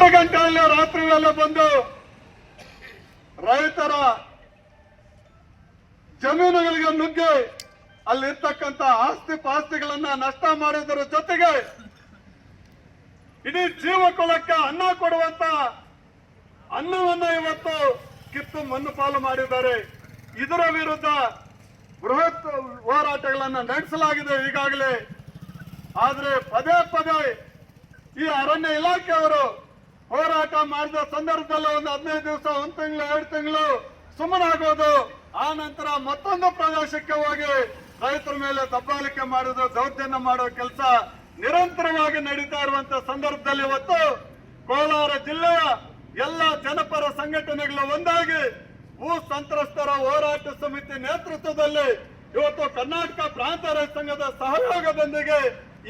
2 ಗಂಟೆಯಲ್ಲಿ ರಾತ್ರಿ ವೇಳೆ ಬಂದು ರೈತರ ಜಮೀನುಗಳಿಗೆ ನುಗ್ಗಿ ಅಲ್ಲಿರ್ತಕ್ಕಂಥ ಆಸ್ತಿ ಪಾಸ್ತಿಗಳನ್ನ ನಷ್ಟ ಮಾಡೋದರ ಜೊತೆಗೆ ಇಡೀ ಜೀವಕುಲಕ್ಕೆ ಅನ್ನ ಕೊಡುವಂತ ಅನ್ನವನ್ನ ಇವತ್ತು ಕಿತ್ತು ಮಣ್ಣು ಪಾಲು ಮಾಡಿದ್ದಾರೆ. ಇದರ ವಿರುದ್ಧ ಬೃಹತ್ ಹೋರಾಟಗಳನ್ನ ನಡೆಸಲಾಗಿದೆ ಈಗಾಗಲೇ. ಆದ್ರೆ ಪದೇ ಪದೇ ಈ ಅರಣ್ಯ ಇಲಾಖೆಯವರು ಹೋರಾಟ ಮಾಡಿದ ಸಂದರ್ಭದಲ್ಲಿ ಒಂದು 15 ದಿವಸ, 1 ತಿಂಗಳು, 2 ತಿಂಗಳು ಸುಮ್ಮನಾಗೋದು, ಆ ನಂತರ ಮತ್ತೊಂದು ಪ್ರದೇಶಕ್ಕೆ ಹೋಗಿ ರೈತರ ಮೇಲೆ ದಬ್ಬಾಳಿಕೆ ಮಾಡೋದು, ದೌರ್ಜನ್ಯ ಮಾಡೋ ಕೆಲಸ ನಿರಂತರವಾಗಿ ನಡೀತಾ ಇರುವಂತ ಸಂದರ್ಭದಲ್ಲಿ ಇವತ್ತು ಕೋಲಾರ ಜಿಲ್ಲೆಯ ಎಲ್ಲ ಜನಪರ ಸಂಘಟನೆಗಳು ಒಂದಾಗಿ ಭೂ ಸಂತ್ರಸ್ತರ ಹೋರಾಟ ಸಮಿತಿ ನೇತೃತ್ವದಲ್ಲಿ ಇವತ್ತು ಕರ್ನಾಟಕ ಪ್ರಾಂತ ರೈತ ಸಂಘದ ಸಹಯೋಗದೊಂದಿಗೆ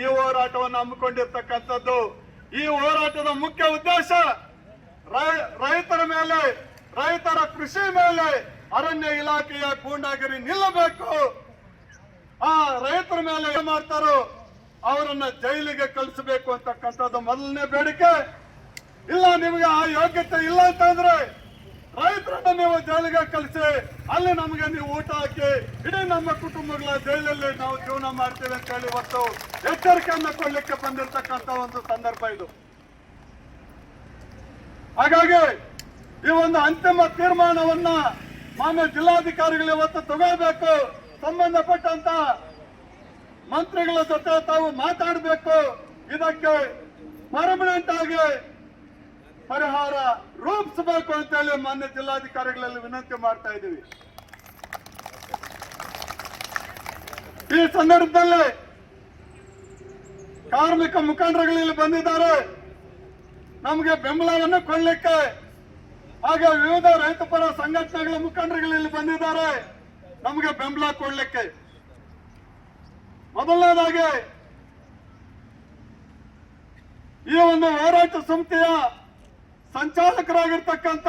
ಈ ಹೋರಾಟವನ್ನು ಹಮ್ಮಿಕೊಂಡಿರ್ತಕ್ಕಂಥದ್ದು. ಈ ಹೋರಾಟದ ಮುಖ್ಯ ಉದ್ದೇಶ ರೈತರ ಮೇಲೆ, ರೈತರ ಕೃಷಿ ಮೇಲೆ ಅರಣ್ಯ ಇಲಾಖೆಯ ಗೂಂಡಾಗಿರಿ ನಿಲ್ಲಬೇಕು. ಆ ರೈತರ ಮೇಲೆ ಏನ್ ಮಾಡ್ತಾರೋ ಅವರನ್ನ ಜೈಲಿಗೆ ಕಳಿಸಬೇಕು ಅಂತಕ್ಕಂಥದ್ದು ಮೊದಲನೇ ಬೇಡಿಕೆ. ಇಲ್ಲ, ನಿಮಗೆ ಆ ಯೋಗ್ಯತೆ ಇಲ್ಲ ಅಂತಂದ್ರೆ ರೈತರನ್ನ ನೀವು ಜೈಲಿಗೆ ಕಳಿಸಿ, ಅಲ್ಲಿ ನಮಗೆ ನೀವು ಊಟ ಹಾಕಿ, ಇಡೀ ನಮ್ಮ ಕುಟುಂಬಗಳ ಜೈಲಲ್ಲಿ ನಾವು ಜೀವನ ಮಾಡ್ತೇವೆ ಅಂತ ಹೇಳಿ ಇವತ್ತು ಎಚ್ಚರಿಕೆಯನ್ನ ಕೊಡ್ಲಿಕ್ಕೆ ಬಂದಿರತಕ್ಕಂತ ಒಂದು ಸಂದರ್ಭ ಇದು. ಹಾಗಾಗಿ ಈ ಒಂದು ಅಂತಿಮ ತೀರ್ಮಾನವನ್ನ ಮಾನ್ಯ ಜಿಲ್ಲಾಧಿಕಾರಿಗಳು ಇವತ್ತು ತಗೋಬೇಕು. ಸಂಬಂಧಪಟ್ಟಂತ ಮಂತ್ರಿಗಳ ಜೊತೆ ತಾವು ಮಾತಾಡಬೇಕು. ಇದಕ್ಕೆ ಪರ್ಮನೆಂಟ್ ಆಗಿ ಪರಿಹಾರ ರೂಪಿಸಬೇಕು ಅಂತ ಹೇಳಿ ಮಾನ್ಯ ಜಿಲ್ಲಾಧಿಕಾರಿಗಳಲ್ಲಿ ವಿನಂತಿ ಮಾಡ್ತಾ ಇದ್ದೀವಿ. ಈ ಸಂದರ್ಭದಲ್ಲಿ ಕಾರ್ಮಿಕ ಮುಖಂಡರುಗಳು ಇಲ್ಲಿ ಬಂದಿದ್ದಾರೆ, ನಮಗೆ ಬೆಂಬಲವನ್ನು ಕೊಡ್ಲಿಕ್ಕೆ. ಹಾಗೆ ವಿವಿಧ ರೈತ ಪರ ಸಂಘಟನೆಗಳ ಮುಖಂಡರುಗಳು ಇಲ್ಲಿ ಬಂದಿದ್ದಾರೆ ನಮಗೆ ಬೆಂಬಲ ಕೊಡ್ಲಿಕ್ಕೆ. ಮೊದಲನೇದಾಗಿ ಈ ಒಂದು ಹೋರಾಟ ಸಮಿತಿಯ ಸಂಚಾಲಕರಾಗಿರ್ತಕ್ಕಂಥ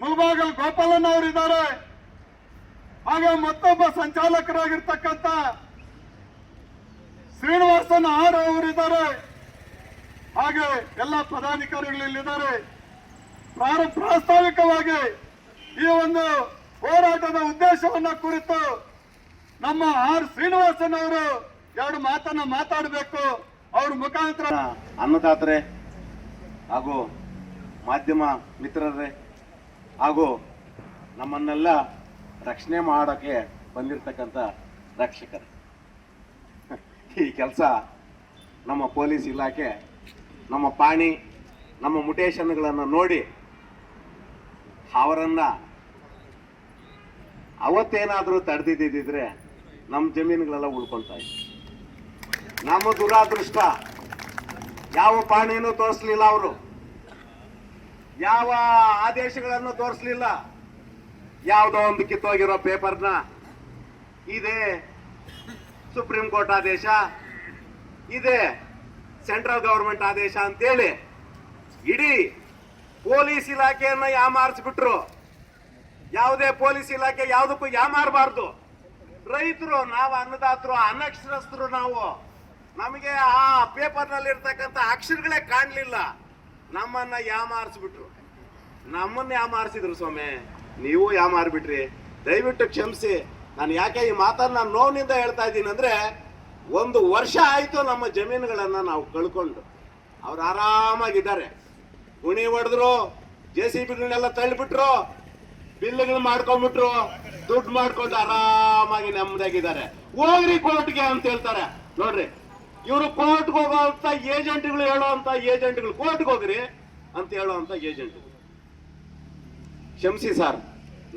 ಮುಳಬಾಗಲ್ ಗೋಪಾಲನ್ ಅವರಿದ್ದಾರೆ. ಹಾಗೆ ಮತ್ತೊಬ್ಬ ಸಂಚಾಲಕರಾಗಿರ್ತಕ್ಕಂಥ ಶ್ರೀನಿವಾಸನ್ ಆರ್ ಅವರಿದ್ದಾರೆ. ಹಾಗೆ ಎಲ್ಲ ಪದಾಧಿಕಾರಿಗಳು ಇಲ್ಲಿದ್ದಾರೆ. ಪ್ರಾಸ್ತಾವಿಕವಾಗಿ ಈ ಒಂದು ಹೋರಾಟದ ಉದ್ದೇಶವನ್ನ ಕುರಿತು ನಮ್ಮ ಆರ್ ಶ್ರೀನಿವಾಸನ್ ಅವರು 2 ಮಾತನ್ನ ಮಾತಾಡಬೇಕು. ಅವ್ರ ಮುಖಾಂತರ ಅನ್ನದಾತರೇ ಹಾಗೂ ಮಾಧ್ಯಮ ಮಿತ್ರರೇ ಹಾಗೂ ನಮ್ಮನ್ನೆಲ್ಲ ರಕ್ಷಣೆ ಮಾಡೋಕ್ಕೆ ಬಂದಿರತಕ್ಕಂಥ ರಕ್ಷಕರೇ, ಈ ಕೆಲಸ ನಮ್ಮ ಪೊಲೀಸ್ ಇಲಾಖೆ ನಮ್ಮ ಪಾಣಿ ನಮ್ಮ ಮುಟೇಶನ್ಗಳನ್ನು ನೋಡಿ ಅವರನ್ನ ಅವತ್ತೇನಾದರೂ ತಡೆದಿದ್ದಿದ್ರೆ ನಮ್ಮ ಜಮೀನುಗಳೆಲ್ಲ ಉಳ್ಕೊಳ್ತಾ ಇತ್ತು. ನಮ್ಮ ದುರಾದೃಷ್ಟ ಯಾವ ಪಾಣಿನೂ ತೋರಿಸ್ಲಿಲ್ಲ, ಅವರು ಯಾವ ಆದೇಶಗಳನ್ನು ತೋರಿಸ್ಲಿಲ್ಲ. ಯಾವುದೋ ಒಂದು ಕಿತ್ತೋಗಿರೋ ಪೇಪರ್ನ ಇದೆ ಸುಪ್ರೀಂ ಕೋರ್ಟ್ ಆದೇಶ, ಇದೆ ಸೆಂಟ್ರಲ್ ಗವರ್ಮೆಂಟ್ ಆದೇಶ ಅಂತೇಳಿ ಇಡೀ ಪೊಲೀಸ್ ಇಲಾಖೆಯನ್ನ ಯಾಮಾರಿಸ್ಬಿಟ್ರು. ಯಾವುದೇ ಪೊಲೀಸ್ ಇಲಾಖೆ ಯಾವುದಕ್ಕೂ ಯಾಮಾರಬಾರ್ದು. ರೈತರು ನಾವು, ಅನ್ನದಾತರು, ಅನಕ್ಷರಸ್ಥರು ನಾವು. ನಮಗೆ ಆ ಪೇಪರ್ನಲ್ಲಿ ಇರ್ತಕ್ಕಂಥ ಅಕ್ಷರಗಳೇ ಕಾಣಲಿಲ್ಲ, ನಮ್ಮನ್ನ ಯಾಮಾರಿಸ್ಬಿಟ್ರು. ನಮ್ಮನ್ನ ಯಾಮಾರಿಸಿದ್ರು ಸ್ವಾಮಿ, ನೀವು ಯಾಮಾರ್ಬಿಟ್ರಿ. ದಯವಿಟ್ಟು ಕ್ಷಮಿಸಿ. ನಾನು ಯಾಕೆ ಈ ಮಾತನ್ನ ನಾನು ನೋವಿನಿಂದ ಹೇಳ್ತಾ ಇದ್ದೀನಿ ಅಂದ್ರೆ, 1 ವರ್ಷ ಆಯ್ತು ನಮ್ಮ ಜಮೀನುಗಳನ್ನ ನಾವು ಕಳ್ಕೊಂಡು. ಅವ್ರು ಆರಾಮಾಗಿದ್ದಾರೆ. ಗುಣಿ ಹೊಡೆದ್ರು, JCBಗಳನ್ನೆಲ್ಲ ತಳ್ಳಿಬಿಟ್ರು, ಬಿಲ್ಗಳು ಮಾಡ್ಕೊಂಡ್ಬಿಟ್ರು, ದುಡ್ಡು ಮಾಡ್ಕೊಂಡು ಆರಾಮಾಗಿ ನೆಮ್ಮದಿಯಾಗಿದ್ದಾರೆ. ಹೋಗ್ರಿ ಕೋರ್ಟ್ಗೆ ಅಂತ ಹೇಳ್ತಾರೆ. ನೋಡ್ರಿ, ಇವರು ಕೋರ್ಟ್ಗೆ ಹೋಗುವಂತ ಏಜೆಂಟ್ಗಳು, ಹೇಳುವಂತ ಏಜೆಂಟ್ಗಳು, ಕೋರ್ಟ್ಗೆ ಹೋಗ್ರಿ ಅಂತ ಹೇಳುವಂತ ಏಜೆಂಟ್ಗಳು. ಕ್ಷಮಿಸಿ ಸರ್,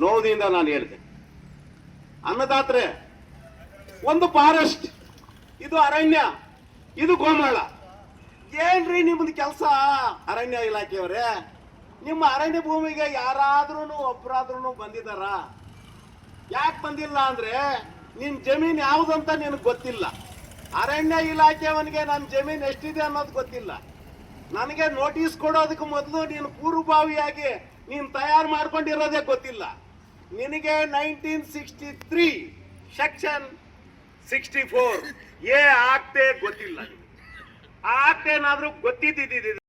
ನೋವುದಿಂದ ನಾನು ಹೇಳಿದೆ. ಅನ್ನದಾತ್ರೆ, ಒಂದು ಫಾರೆಸ್ಟ್, ಇದು ಅರಣ್ಯ, ಇದು ಗೋಮಾಳ. ಏನ್ರಿ ನಿಮ್ದು ಕೆಲಸ ಅರಣ್ಯ ಇಲಾಖೆಯವರೇ? ನಿಮ್ಮ ಅರಣ್ಯ ಭೂಮಿಗೆ ಯಾರಾದ್ರೂ ಒಬ್ಬರಾದ್ರೂ ಬಂದಿದಾರ? ಯಾಕೆ ಬಂದಿಲ್ಲ ಅಂದ್ರೆ ನಿನ್ ಜಮೀನ್ ಯಾವ್ದಂತ ನಿನಗೆ ಗೊತ್ತಿಲ್ಲ. ಅರಣ್ಯ ಇಲಾಖೆಯವನಿಗೆ ನನ್ನ ಜಮೀನ್ ಎಷ್ಟಿದೆ ಅನ್ನೋದು ಗೊತ್ತಿಲ್ಲ. ನನಗೆ ನೋಟಿಸ್ ಕೊಡೋದಕ್ಕೆ ಮೊದಲು ನೀನು ಪೂರ್ವಭಾವಿಯಾಗಿ ನೀನು ತಯಾರು ಮಾಡ್ಕೊಂಡಿರೋದೇ ಗೊತ್ತಿಲ್ಲ. ನಿನಗೆ 1963 ಸೆಕ್ಷನ್ 64 ಆಗ್ತೇ ಗೊತ್ತಿಲ್ಲ. ಆ ಆಕ್ಟ್ ಏನಾದ್ರೂ ಗೊತ್ತಿದ್ದಿದ್ದು